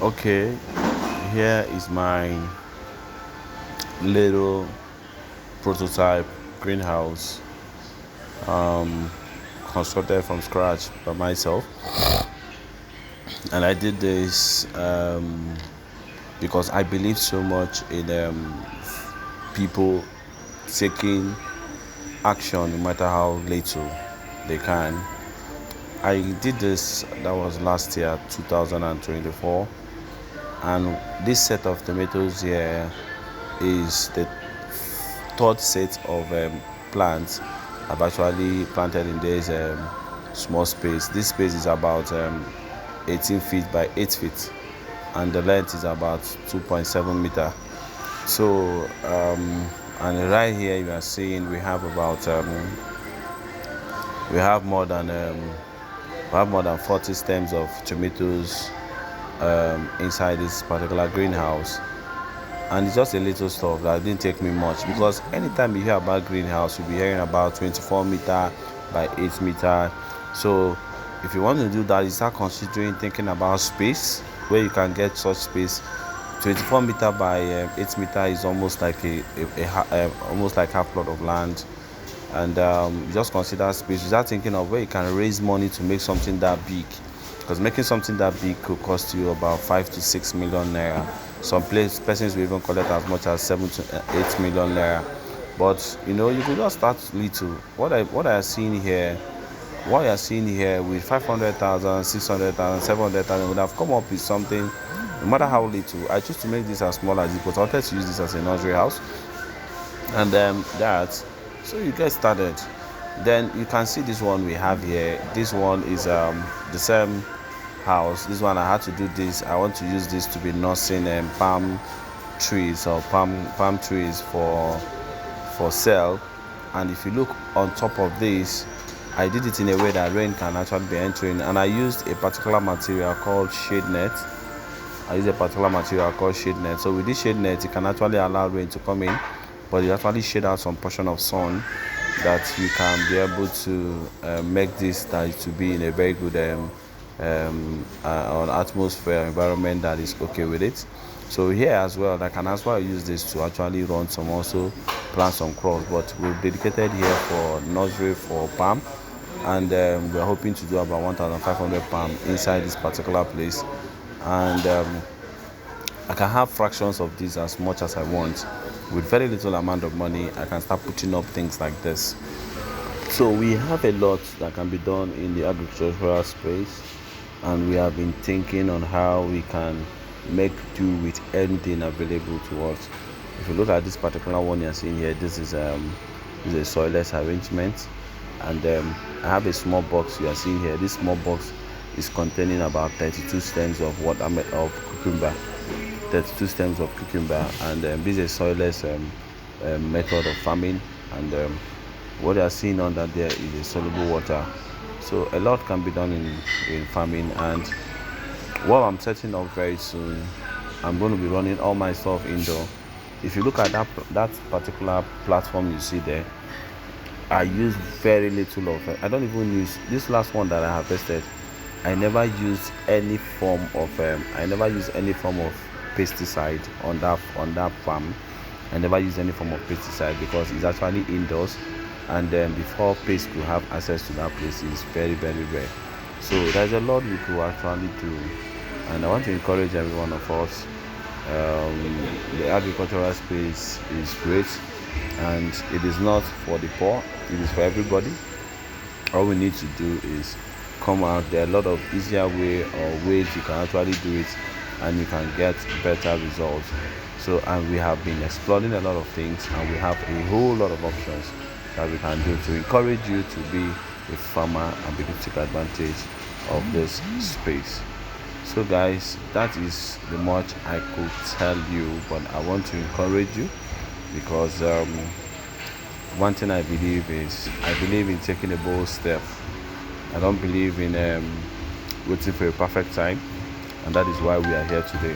Okay, here is my little prototype greenhouse, constructed from scratch by myself. And I did this because I believe so much in people taking action no matter how little they can. I did this, that was last year, 2024, and this set of tomatoes here is the third set of plants I've actually planted in this small space. This space is about 18 feet by 8 feet, and the length is about 2.7 meter. So and right here you are seeing we have about we have more than 40 stems of tomatoes inside this particular greenhouse. And it's just a little stuff that didn't take me much, because anytime you hear about greenhouse, you'll be hearing about 24 meter by 8 meter. So if you want to do that, you start considering thinking about space, where you can get such space. 24 meter by 8 meter is almost like almost like half plot of land. And you just consider space. You start thinking of where you can raise money to make something that big, because making something that big could cost you about 5 to 6 million naira. Some persons will even collect as much as 7 to 8 million naira. But you could just start little. What I are seeing here, what you are seeing here with 500,000, 600,000, 700,000 would have come up with something, no matter how little. I choose to make this as small as it was. I wanted to use this as a nursery house, and so you get started. Then you can see this one we have here. This one is the same house. This one I had to do this. I want to use this to be nursing palm trees or palm trees for sale. And if you look on top of this, I did it in a way that rain can actually be entering, and I used a particular material called shade net. So with this shade net, it can actually allow rain to come in, but it actually shade out some portion of sun that you can be able to make this that to be in a very good atmosphere environment that is okay with it. So here as well, I can as well use this to actually run some, also plant some crops, but we've dedicated here for nursery for palm, and we're hoping to do about 1,500 palm inside this particular place. And I can have fractions of this as much as I want. With very little amount of money, I can start putting up things like this. So we have a lot that can be done in the agricultural space, and we have been thinking on how we can make do with anything available to us. If you look at this particular one you're seeing here, this is a soilless arrangement, and I have a small box you are seeing here. This small box is containing about 32 stems of cucumber. 32 stems of cucumber, and this is a soilless method of farming, and what you are seeing under there is a soluble water. So a lot can be done in farming, and what I'm setting up very soon, I'm going to be running all my stuff indoor. If you look at that particular platform you see there, I use very little of it. I don't even use this last one that I harvested. I never used any form of pesticide on that farm. I never use any form of pesticide because it's actually indoors, and then before pests could have access to that place is very, very rare. So there's a lot we could actually do, and I want to encourage every one of us. The agricultural space is great, and it is not for the poor, it is for everybody. All we need to do is come out. There are a lot of easier ways you can actually do it, and you can get better results. So, and we have been exploring a lot of things, and we have a whole lot of options that we can do to encourage you to be a farmer and be able to take advantage of this space. So guys, that is the much I could tell you, but I want to encourage you, because one thing I believe in taking a bold step. I don't believe in waiting for a perfect time, and that is why we are here today.